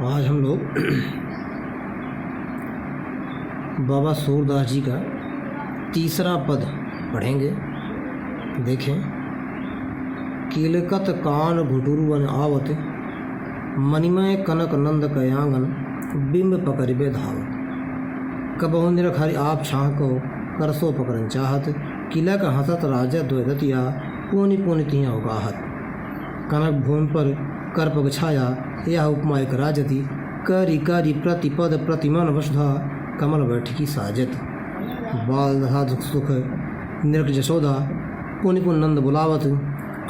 आज हम लोग बाबा सूरदास जी का तीसरा पद पढ़ेंगे। देखें। किलकत कान घुटुरुवन आवत, मणिमय कनक नंद कयांगन, बिंब पकड़बे धावत। कबहु निरखरि आप छाह को, करसो पकड़न चाहत, किलक हंसत राजा द्वैदतिया, पूनि पूनि तिया उगाहत। कनक भूमि पर कर पग छाया, यह उपमा एक राजति, करी करी प्रतिपद प्रतिमन वसुधा, कमल बैठकी साजत। बाल दहा सुख निरख जशोदा, पुनि पुन नंद बुलावत,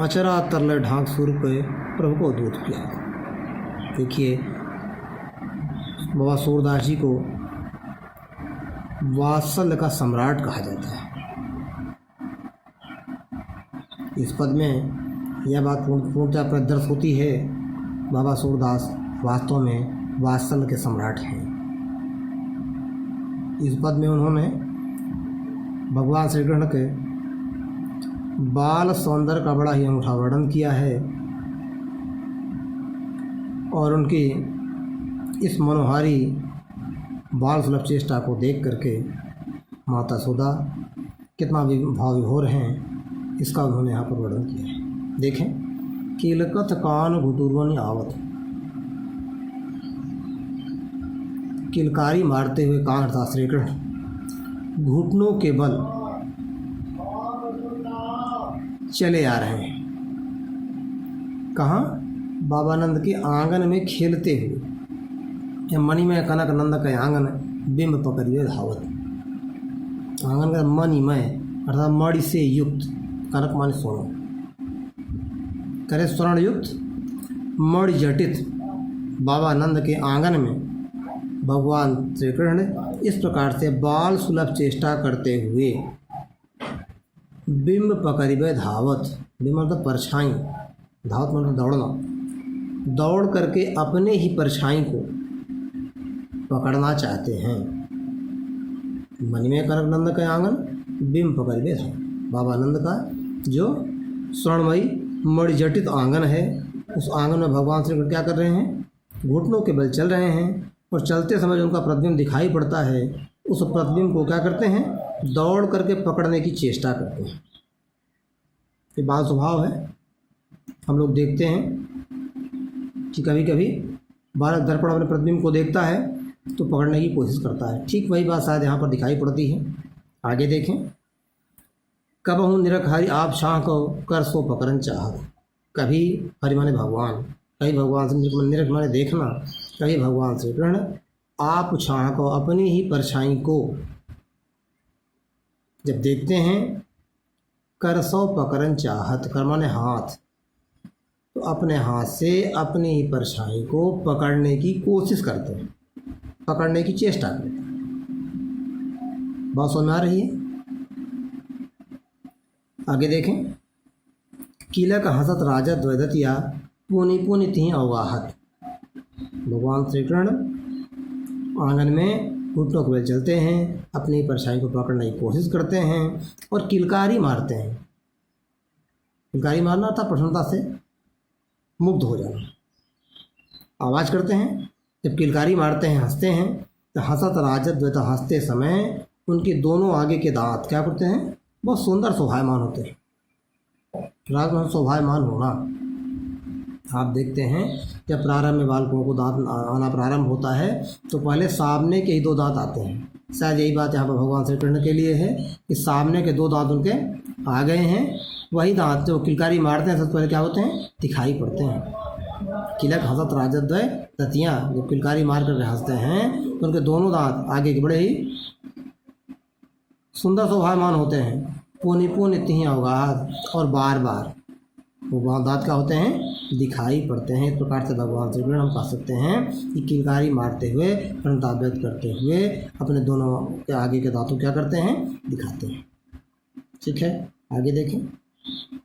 अचरा तरल ढाक सुर पे प्रभु को दूत किया। देखिए, बाबा सूरदास जी को वात्सल्य का सम्राट कहा जाता है। इस पद में यह बात पूर्णतः प्रदर्शित होती है, बाबा सूरदास वास्तव में वात्सल्य के सम्राट हैं। इस पद में उन्होंने भगवान श्री कृष्ण के बाल सौंदर्य का बड़ा ही अनूठा वर्णन किया है और उनकी इस मनोहारी बाल सुलभ चेष्टा को देख करके माता सुधा कितना भाव विभोर हैं, इसका उन्होंने यहाँ पर वर्णन किया है। देखें। किलकत कान घुटुरुवन आवत, किलकारी मारते हुए कान अर्थात श्री कृष्ण घुटनों के बल चले आ रहे हैं। कहाँ? बाबानंद के आंगन में खेलते हुए। यह मणिमय कनक नंद के आंगन, बिंब पकड़िए धावत। आंगन का मणिमय अर्थात मणि से युक्त, कनक माने सोना, करे स्वर्ण युक्त मणि जटित बाबानंद के आंगन में भगवान श्री कृष्ण इस प्रकार से बाल सुलभ चेष्टा करते हुए बिंब पकड़िबे धावत। बिंब मतलब परछाई, धावत मतलब दौड़ना, दौड़ करके अपने ही परछाई को पकड़ना चाहते हैं। मणिमय कनक नंद के आंगन, बिंब पकड़िबे धावत। बाबानंद का जो स्वर्णमयी मणिजटित आंगन है, उस आंगन में भगवान श्री कृष्ण क्या कर रहे हैं? घुटनों के बल चल रहे हैं और चलते समय उनका प्रतिबिंब दिखाई पड़ता है, उस प्रतिबिंब को क्या करते हैं? दौड़ करके पकड़ने की चेष्टा करते हैं। ये बाल स्वभाव है। हम लोग देखते हैं कि कभी कभी बालक दर्पण अपने प्रतिबिंब को देखता है तो पकड़ने की कोशिश करता है। ठीक वही बात शायद यहाँ पर दिखाई पड़ती है। आगे देखें। कबहु निरख हरि आप छाह को, कर सो पकड़न चाहत। कभी हरि माने भगवान, कभी भगवान से निरख माने देखना, कभी भगवान से कृष्ण आप छाह को, अपनी ही परछाई को जब देखते हैं, कर सो पकड़न चाहत, कर माने हाथ, तो अपने हाथ से अपनी ही परछाई को पकड़ने की कोशिश करते हैं, पकड़ने की चेष्टा करते हैं। बात समझ में आ रही है? आगे देखें। किलक हंसत राजा द्वैदतिया, पुनि पुनि तिहि अवगाहत। भगवान श्री कृष्ण आंगन में घुटनों के बल चलते हैं, अपनी परछाई को पकड़ने की कोशिश करते हैं और किलकारी मारते हैं। किलकारी मारना था प्रसन्नता से मुग्ध हो जाना, आवाज़ करते हैं। जब किलकारी मारते हैं, हंसते हैं, तो हंसत राजा द्वैत, हंसते समय उनके दोनों आगे के दांत क्या करते हैं? बहुत सुंदर शोभायमान होते हैं। राग में शोभायमान होना आप देखते हैं, जब प्रारंभ में बालकों को दांत आना प्रारंभ होता है तो पहले सामने के ही दो दांत आते हैं। शायद यही बात यहाँ पर भगवान श्री कृष्ण के लिए है कि सामने के दो दांत उनके आ गए हैं। वही दांत जो किलकारी मारते हैं सबसे पहले क्या होते हैं? दिखाई पड़ते हैं। किलक हंसत राजद्वय दतियाँ, जब किलकारी मार कर हंसते हैं तो उनके दोनों दांत आगे के बड़े ही सुंदर शोभायमान होते हैं। पुनि पुनि तिहि अवगाहत, और बार बार वो दांत क्या होते हैं? दिखाई पड़ते हैं। इस प्रकार से भगवान श्री कृष्ण हम कह सकते हैं कि किलकारी मारते हुए, प्रसन्नता व्यक्त करते हुए अपने दोनों के आगे के दांतों क्या करते हैं? दिखाते हैं। ठीक है, आगे देखें।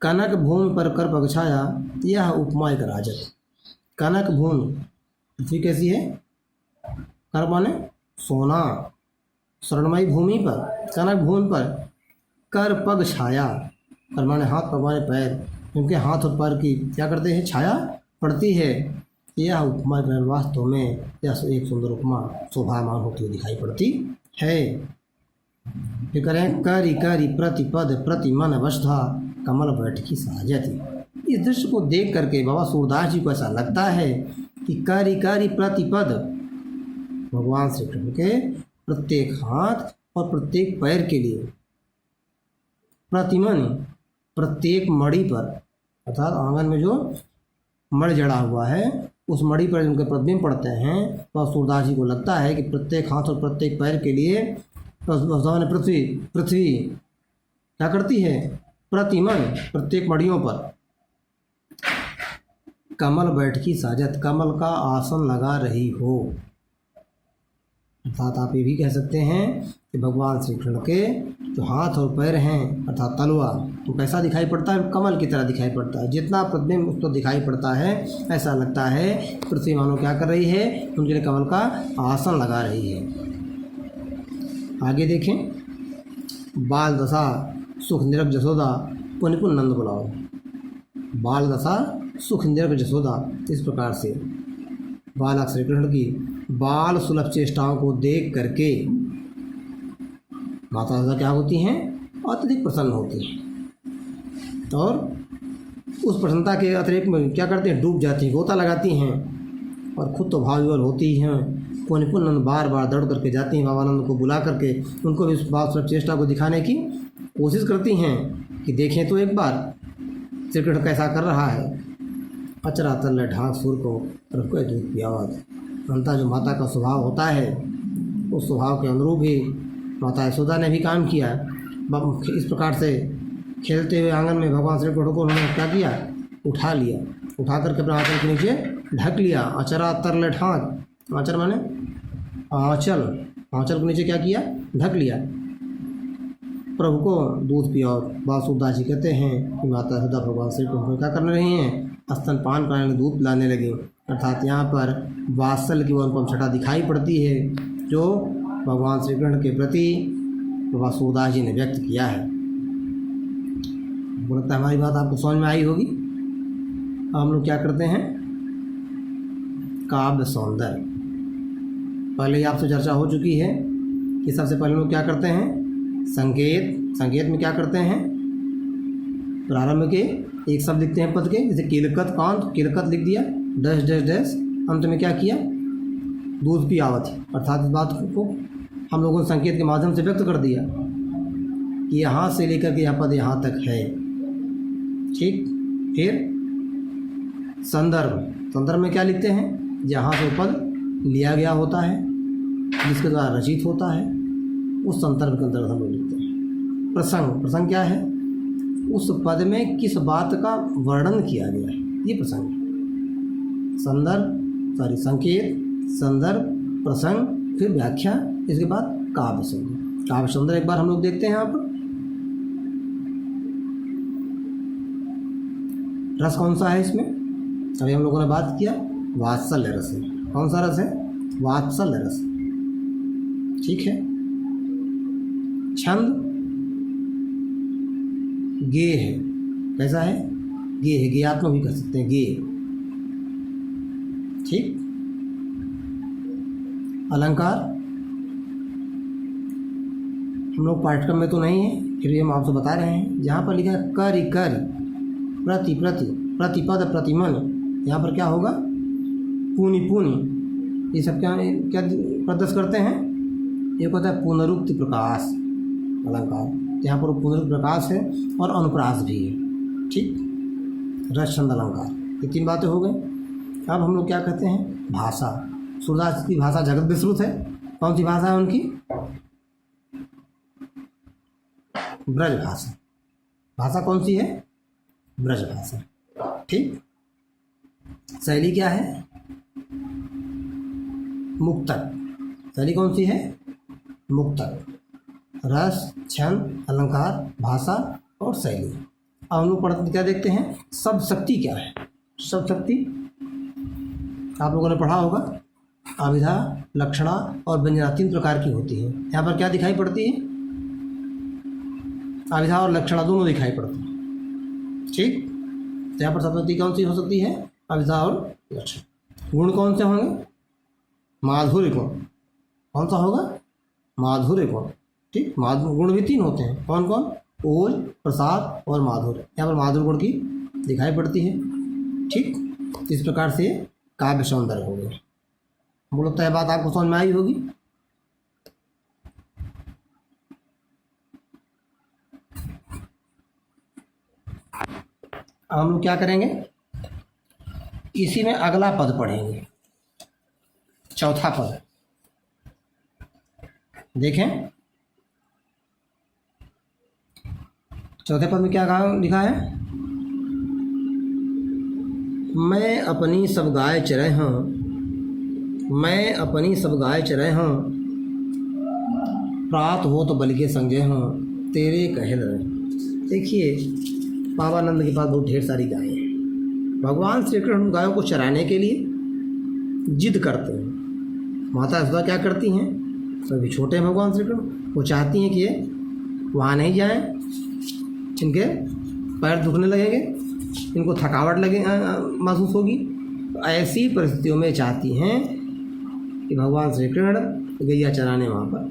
कनक भूमि पर कर पग छाया, यह उपमा एक राजत। कनक भूमि, पृथ्वी कैसी है? कनक माने सोना, स्वर्णमयी भूमि पर, कनक भूमि पर कर पग छाया, कर माने हाथ, पग माने पैर, उनके हाथ और पैर की क्या करते हैं? छाया पड़ती है। यह उपमा ग्रहण वास्तव में यह एक सुंदर उपमा शोभामान होती हुई दिखाई पड़ती है। फिर करें करी करी प्रतिपद प्रति मन वशधा कमल बैठकी साजती। इस दृश्य को देख करके बाबा सूरदास जी को ऐसा लगता है कि करी करी प्रतिपद भगवान श्री कृष्ण के प्रत्येक हाथ और प्रत्येक पैर के लिए, प्रतिमन प्रत्येक मणि पर, अर्थात आंगन में जो मणि जड़ा हुआ है उस मणि पर उनके प्रतिबिंब पड़ते हैं। वह सूरदास जी को लगता है कि प्रत्येक हाथ और प्रत्येक पैर के लिए पृथ्वी क्या करती है, प्रतिमन प्रत्येक मणियों पर कमल बैठकी साजत, कमल का आसन लगा रही हो। अर्थात आप ये भी कह सकते हैं कि भगवान श्री कृष्ण के जो हाथ और पैर हैं अर्थात तलवा, तो कैसा दिखाई पड़ता है, कमल की तरह दिखाई पड़ता है। जितना प्रतिबिंब उस पर दिखाई पड़ता है ऐसा लगता है पृथ्वी मानो क्या कर रही है, उनके लिए कमल का आसन लगा रही है। आगे देखें, बाल दशा सुख निरग जसोदा पुन पुन नंद बुलाओ। बाल दशा सुख निरग जसोदा, इस प्रकार से बालक श्री कृष्ण की बाल सुलभ चेष्टाओं को देख करके माता यशोदा क्या होती हैं, अत्यधिक प्रसन्न होती हैं और उस प्रसन्नता के अतिरिक्त में क्या करते हैं, डूब जाती हैं, गोता लगाती हैं और खुद तो भाव विवल होती हैं। पुन पुन बार बार दौड़ करके जाती हैं, बाबानंद को बुला करके उनको भी उस बाल सुलभ चेष्टा को दिखाने की कोशिश करती हैं कि देखें तो एक बार श्री कृष्ण कैसा कर रहा है। अचरा तल ढाक सुर को रखो दूध पियावत। अंततः जो माता का स्वभाव होता है उस स्वभाव के अनुरूप ही माता यशोदा ने भी काम किया। इस प्रकार से खेलते हुए आंगन में भगवान श्री कृष्ण को उन्होंने क्या किया, उठा लिया, उठा करके अपने आंचल के नीचे ढक लिया। अचरा तरल ढाक, आंचल माने आंचल, आंचल के नीचे क्या किया, ढक लिया। प्रभु को दूध पिया। सूरदास जी कहते हैं कि माता यशोदा भगवान श्री कृष्ण क्या करने रही हैं, स्तनपान कराने, दूध पिलाने लगे। अर्थात यहाँ पर वात्सल्य की वो अनुपम छटा दिखाई पड़ती है जो भगवान श्री कृष्ण के प्रति बाबा सूरदास जी ने व्यक्त किया है। बोलता है हमारी बात आपको समझ में आई होगी। अब हम लोग क्या करते हैं, काव्य सौंदर्य। पहले ही आपसे चर्चा हो चुकी है कि सबसे पहले लोग क्या करते हैं, संकेत। संकेत में क्या करते हैं, प्रारंभ के एक शब्द लिखते हैं पद के, जैसे किलकत कांत, किलकत लिख दिया, डैश डैश डैश, अंत में क्या किया, दूध पियावत। अर्थात इस बात को हम लोगों ने संकेत के माध्यम से व्यक्त कर दिया कि यहाँ से लेकर के यह पद यहाँ तक है। ठीक, फिर संदर्भ। संदर्भ में क्या लिखते हैं, जहाँ से पद लिया गया होता है, जिसके द्वारा रचित होता है, उस संदर्भ के अंतर्गत हम लोग लिखते हैं। प्रसंग। प्रसंग क्या है, उस पद में किस बात का वर्णन किया गया है, ये प्रसंग है। संकेत, संदर्भ, प्रसंग, फिर व्याख्या, इसके बाद काव्य सौंदर्य। काव्य सौंदर्य एक बार हम लोग देखते हैं यहाँ पर। रस कौन सा है इसमें, अभी हम लोगों ने बात किया, वात्सल्य रस है। कौन सा रस है, वात्सल्य रस। ठीक है। छंद गे है, कैसा है, गे है, गेयात्मक भी कर सकते हैं, गे। ठीक। अलंकार हम लोग पाठ्यक्रम में तो नहीं है, फिर भी हम आपसे बता रहे हैं। जहाँ पर लिखा है करि करि प्रति प्रति प्रतिपद प्रतिमन, यहाँ पर क्या होगा, पुनि पुनि, ये सब क्या क्या प्रदर्शित करते हैं। एक होता है पुनरुक्ति प्रकाश अलंकार, यहाँ पर पुनरुक्ति प्रकाश है और अनुप्रास भी है। ठीक। रस छंद अलंकार, ये तीन बातें हो गई। अब हम लोग क्या कहते हैं, भाषा। सूरदास की भाषा जगत विश्रुत है। कौन सी भाषा है उनकी, ब्रज भाषा। भाषा कौन सी है, ब्रज भाषा। ठीक। शैली क्या है, मुक्तक। शैली कौन सी है, मुक्तक। रस, छंद, अलंकार, भाषा और शैली। अब हम लोग पढ़ते क्या देखते हैं, शब्द शक्ति क्या है। शब्द शक्ति आप लोगों ने पढ़ा होगा, अभिधा, लक्षणा और व्यंजना 3 प्रकार की होती है। यहाँ पर क्या दिखाई पड़ती है, अभिधा और लक्षणा दोनों दिखाई पड़ती है। ठीक। तो यहाँ पर शब्द शक्ति कौन सी हो सकती है, अभिधा और लक्षण। गुण कौन से होंगे? माधुर्य गुण। कौन सा होगा? माधुर्य गुण। ठीक, माधुर्य गुण भी 3 होते हैं। कौन कौन? ओज, प्रसाद और माधुर्य। यहाँ पर माधुर्य गुण की दिखाई पड़ती है। ठीक, इस प्रकार से काव्य सौंदर्य हो गया। मुझे लगता है बात आपको समझ में आई होगी। अब हम लोग क्या करेंगे, इसी में अगला पद पढ़ेंगे, चौथा पद। देखें चौथे पद में क्या कहा लिखा है? मैं अपनी सब गाय चरे हूँ, मैं अपनी सब गाय चरे हूँ, प्रात हो तो बल के संजय हूँ, तेरे कहे रहे। देखिए, बाबानंद के पास बहुत ढेर सारी गायें हैं। भगवान श्री कृष्ण गायों को चराने के लिए जिद करते हैं। माता यशोदा क्या करती हैं? तो अभी छोटे हैं भगवान श्री कृष्ण, वो चाहती हैं कि ये वहाँ नहीं जाएं, इनके पैर दुखने लगेंगे, इनको थकावट लगे महसूस होगी। तो ऐसी परिस्थितियों में चाहती हैं कि भगवान श्री कृष्ण गैया चराने वहाँ पर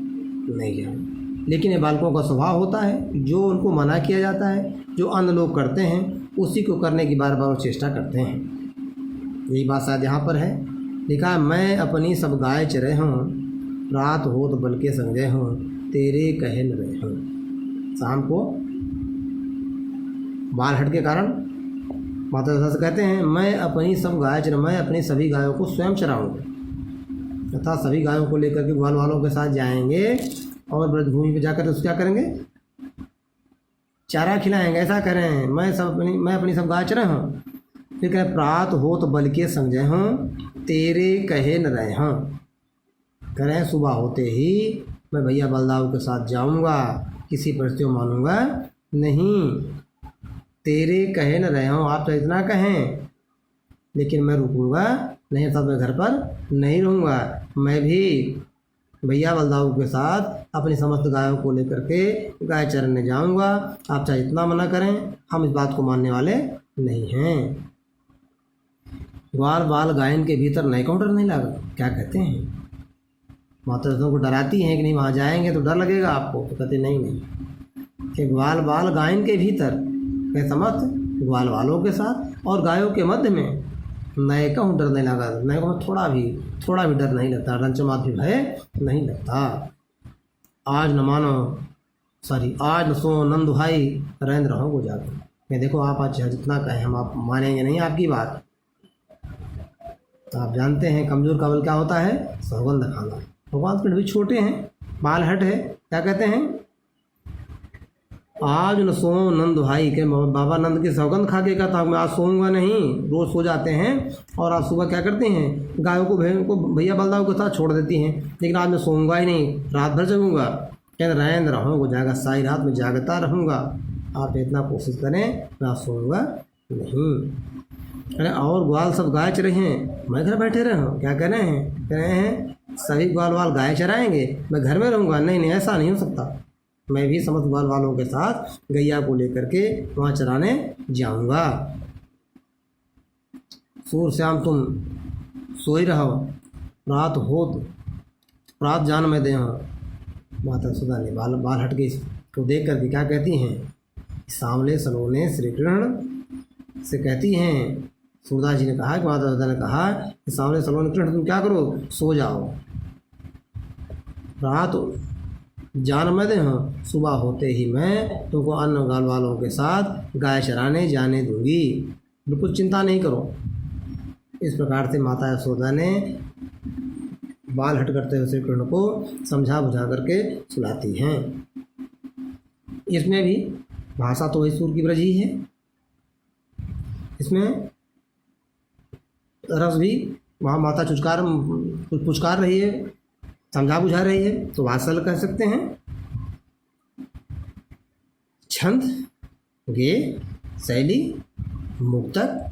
नहीं जाएं। लेकिन ये बालकों का स्वभाव होता है, जो उनको मना किया जाता है, जो अन्य लोग करते हैं, उसी को करने की बार बार चेष्टा करते हैं। यही बात शायद यहाँ पर है। लिखा है, मैं अपनी सब गाय चरे हूँ, रात हो तो बल के संजय हूँ, तेरे कहे न रहे हूँ। शाम को बाल हट के कारण माता यशोदा से कहते हैं, मैं अपनी सब गाय चरा, मैं अपनी सभी गायों को स्वयं चराऊँगा। तथा सभी गायों को लेकर के ग्वाल वालों के साथ जाएंगे और ब्रजभूमि पे जाकर उसको क्या करेंगे? चारा खिलाएंगे। ऐसा करें, मैं अपनी सब गाय चरा हूँ। फिर कहे, प्रात हो तो बल के संजय हूँ, तेरे कहे न रहे हूँ। करें, सुबह होते ही मैं भैया बलदाऊ के साथ जाऊँगा, किसी परिस्थिति में मानूंगा नहीं। तेरे कहे न रहे हूँ, आप तो इतना कहें, लेकिन मैं रुकूंगा नहीं, तब मैं घर पर नहीं रहूँगा। मैं भी भैया बलदाऊ के साथ अपनी समस्त गायों को लेकर के गाय चरने जाऊंगा। आप चाहे इतना मना करें, हम इस बात को मानने वाले नहीं हैं। ग्वाल बाल गायन के भीतर नए को डर नहीं लगा। क्या कहते हैं? माता यशोदा को डराती हैं कि नहीं वहाँ जाएंगे तो डर लगेगा आपको। तो कहते नहीं कि ग्वाल बाल गायन के भीतर, मैं समस्त ग्वाल वालों के साथ और गायों के मध्य में नए का डर नहीं लगा। नए को थोड़ा भी डर नहीं लगता, रंचमात भी भय नहीं लगता। आज न मानो, आज न सो नंद भाई, नरेंद्र रहो को जाकर। मैं देखो, आप आज जितना कहें हम आप मानेंगे नहीं आपकी बात। आप जानते हैं कमज़ोर का बल क्या होता है? सौगंध खाना। भगवान कृष्ण भी छोटे हैं, बाल हट है। क्या कहते हैं? आज न सो नंद भाई के, बाबा नंद की सौगंध खा के कहता मैं आज सोऊंगा नहीं। रोज़ सो जाते हैं और आज सुबह क्या करते हैं? गायों को भेड़ को भैया बलदाऊ के साथ छोड़ देती हैं। लेकिन आज मैं सोऊंगा ही नहीं, रात भर जगूंगा। कहते रहेंद्र रहूँगा जागा, सारी रात में जागता रहूँगा। आप इतना कोशिश करें, मैं सोऊंगा नहीं। अरे और ग्वाल सब गाय चरे हैं, मैं घर बैठे रहा हूँ। क्या कह रहे हैं? कह रहे हैं सभी ग्वाल वाल गाय चराएंगे, मैं घर में रहूँगा। नहीं, ऐसा नहीं हो सकता। मैं भी समस्त ग्वाल वालों के साथ गैया को लेकर के वहाँ चराने जाऊँगा। सूर श्याम तुम सोई रहो, रात हो रात जान में दे। माता यशोदा ने बाल हट के इसको देख करके क्या कहती हैं? सांवले सलोने श्री कृष्ण से कहती हैं। सूरदास जी ने कहा कि माता यशोदा ने कहा कि सांवले सलोने कृष्ण तुम क्या करो? सो जाओ, रात जान मैं दे हूँ, सुबह होते ही मैं तुमको अन्य गाल वालों के साथ गाय चराने जाने दूंगी। बिल्कुल चिंता नहीं करो। इस प्रकार से माता यशोदा ने बाल हट करते हुए श्री कृष्ण को समझा बुझा करके सुलाती हैं। इसमें भी भाषा तो वही सूर की ब्रज ही है। इसमें रस भी वहाँ माता पुचकार रही है, समझा बुझा रही है, तो वात्सल कह सकते हैं। छंद, गे, शैली, मुक्तक,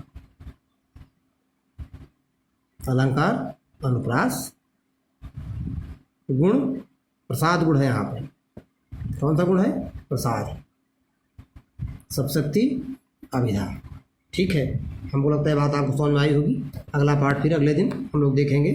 अलंकार, अनुप्रास, गुण, प्रसाद गुण है। यहाँ पे कौन सा गुण है? प्रसाद, सबशक्ति, अभिधा। ठीक है, हमको लगता है बात आपको समझ में आई होगी। अगला पार्ट फिर अगले दिन हम लोग देखेंगे।